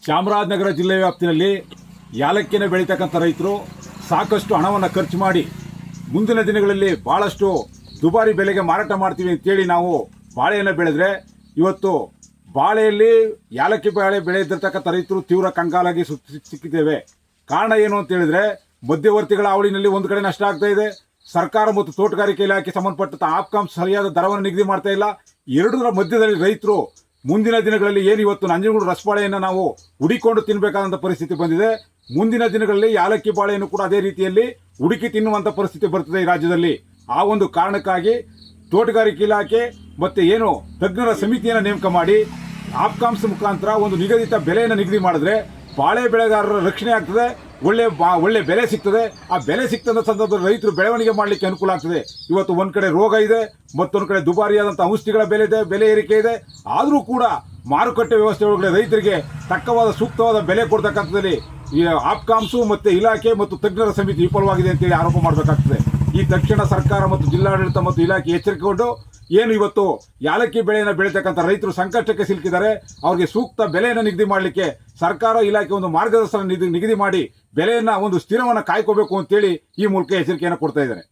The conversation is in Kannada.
ಚಾಮರಾಜನಗರ ಜಿಲ್ಲೆ ವ್ಯಾಪ್ತಿಯಲ್ಲಿ ಯಾಲಕ್ಕಿನ ಬೆಳೀತಕ್ಕಂಥ ರೈತರು ಸಾಕಷ್ಟು ಹಣವನ್ನು ಖರ್ಚು ಮಾಡಿ ಮುಂದಿನ ದಿನಗಳಲ್ಲಿ ಭಾಳಷ್ಟು ದುಬಾರಿ ಬೆಲೆಗೆ ಮಾರಾಟ ಮಾಡ್ತೀವಿ ಅಂತೇಳಿ ನಾವು ಬಾಳೆಯನ್ನು ಬೆಳೆದ್ರೆ ಇವತ್ತು ಬಾಳೆಯಲ್ಲಿ ಯಾಲಕ್ಕಿ ಬಾಳೆ ಬೆಳೆದಿರ್ತಕ್ಕಂಥ ರೈತರು ತೀವ್ರ ಕಂಗಾಲಾಗಿ ಸಿಕ್ಕಿದ್ದೇವೆ. ಕಾರಣ ಏನು ಅಂತ ಹೇಳಿದ್ರೆ ಮಧ್ಯವರ್ತಿಗಳ ಅವಳಿನಲ್ಲಿ ಒಂದು ಕಡೆ ನಷ್ಟ ಆಗ್ತಾ ಇದೆ. ಸರ್ಕಾರ ಮತ್ತು ತೋಟಗಾರಿಕೆ ಇಲಾಖೆ ಸಂಬಂಧಪಟ್ಟ ಆಪ್ಕಾಂ ಸರಿಯಾದ ದರವನ್ನು ನಿಗದಿ ಮಾಡ್ತಾ ಇಲ್ಲ. ಎರಡರ ಮಧ್ಯದಲ್ಲಿ ರೈತರು ಮುಂದಿನ ದಿನಗಳಲ್ಲಿ ಏನು ಇವತ್ತು ನಂಜನಗೂಡು ರಸಬಾಳೆಯನ್ನು ನಾವು ಹುಡಿಕೊಂಡು ತಿನ್ನಬೇಕಾದಂಥ ಪರಿಸ್ಥಿತಿ ಬಂದಿದೆ. ಮುಂದಿನ ದಿನಗಳಲ್ಲಿ ಯಾಲಕ್ಕಿ ಬಾಳೆಯನ್ನು ಕೂಡ ಅದೇ ರೀತಿಯಲ್ಲಿ ಹುಡುಕಿ ತಿನ್ನುವಂಥ ಪರಿಸ್ಥಿತಿ ಬರ್ತದೆ ಈ ರಾಜ್ಯದಲ್ಲಿ. ಆ ಒಂದು ಕಾರಣಕ್ಕಾಗಿ ತೋಟಗಾರಿಕೆ ಇಲಾಖೆ ಮತ್ತು ಏನು ತಜ್ಞರ ಸಮಿತಿಯನ್ನು ನೇಮಕ ಮಾಡಿ ಆಪ್ಕಾಂಶ ಮುಖಾಂತರ ಒಂದು ನಿಗದಿತ ಬೆಲೆಯನ್ನು ನಿಗದಿ ಮಾಡಿದ್ರೆ ಬಾಳೆ ಬೆಳೆಗಾರರ ರಕ್ಷಣೆ ಆಗ್ತದೆ, ಒಳ್ಳೆ ಬೆಲೆ ಸಿಗ್ತದೆ. ಆ ಬೆಲೆ ಸಿಕ್ತಂಥ ಸಂದರ್ಭದಲ್ಲಿ ರೈತರು ಬೆಳವಣಿಗೆ ಮಾಡಲಿಕ್ಕೆ ಅನುಕೂಲ ಆಗ್ತದೆ. ಇವತ್ತು ಒಂದು ಕಡೆ ರೋಗ ಇದೆ, ಮತ್ತೊಂದು ಕಡೆ ದುಬಾರಿಯಾದಂಥ ಔಷಧಿಗಳ ಬೆಲೆ ಏರಿಕೆ ಇದೆ. ಆದರೂ ಕೂಡ ಮಾರುಕಟ್ಟೆ ವ್ಯವಸ್ಥೆ ಒಳಗಡೆ ರೈತರಿಗೆ ತಕ್ಕವಾದ ಸೂಕ್ತವಾದ ಬೆಲೆ ಕೊಡ್ತಕ್ಕಂಥದ್ದಲ್ಲಿ ಈ ಆಪ್ಕಾಂಸು ಮತ್ತು ಇಲಾಖೆ ಮತ್ತು ತಜ್ಞರ ಸಮಿತಿ ವಿಫಲವಾಗಿದೆ ಅಂತೇಳಿ ಆರೋಪ ಮಾಡಬೇಕಾಗ್ತದೆ. ಈ ತಕ್ಷಣ ಸರ್ಕಾರ ಮತ್ತು ಜಿಲ್ಲಾಡಳಿತ ಮತ್ತು ಇಲಾಖೆ ಎಚ್ಚರಿಕೆಗೊಂಡು ಏನು ಇವತ್ತು ಯಾಲಕ್ಕಿ ಬೆಳೆಯನ್ನು ಬೆಳೀತಕ್ಕಂಥ ರೈತರು ಸಂಕಷ್ಟಕ್ಕೆ ಸಿಲುಕಿದ್ದಾರೆ, ಅವರಿಗೆ ಸೂಕ್ತ ಬೆಲೆಯನ್ನು ನಿಗದಿ ಮಾಡಲಿಕ್ಕೆ ಸರ್ಕಾರ ಇಲಾಖೆ ಒಂದು ಮಾರ್ಗದರ್ಶನ ನಿಗದಿ ಮಾಡಿ ಬೆಲೆಯನ್ನು ಒಂದು ಸ್ಥಿರವನ್ನು ಕಾಯ್ಕೋಬೇಕು ಅಂತೇಳಿ ಈ ಮೂಲಕ ಎಚ್ಚರಿಕೆಯನ್ನು ಕೊಡ್ತಾ ಇದ್ದಾರೆ.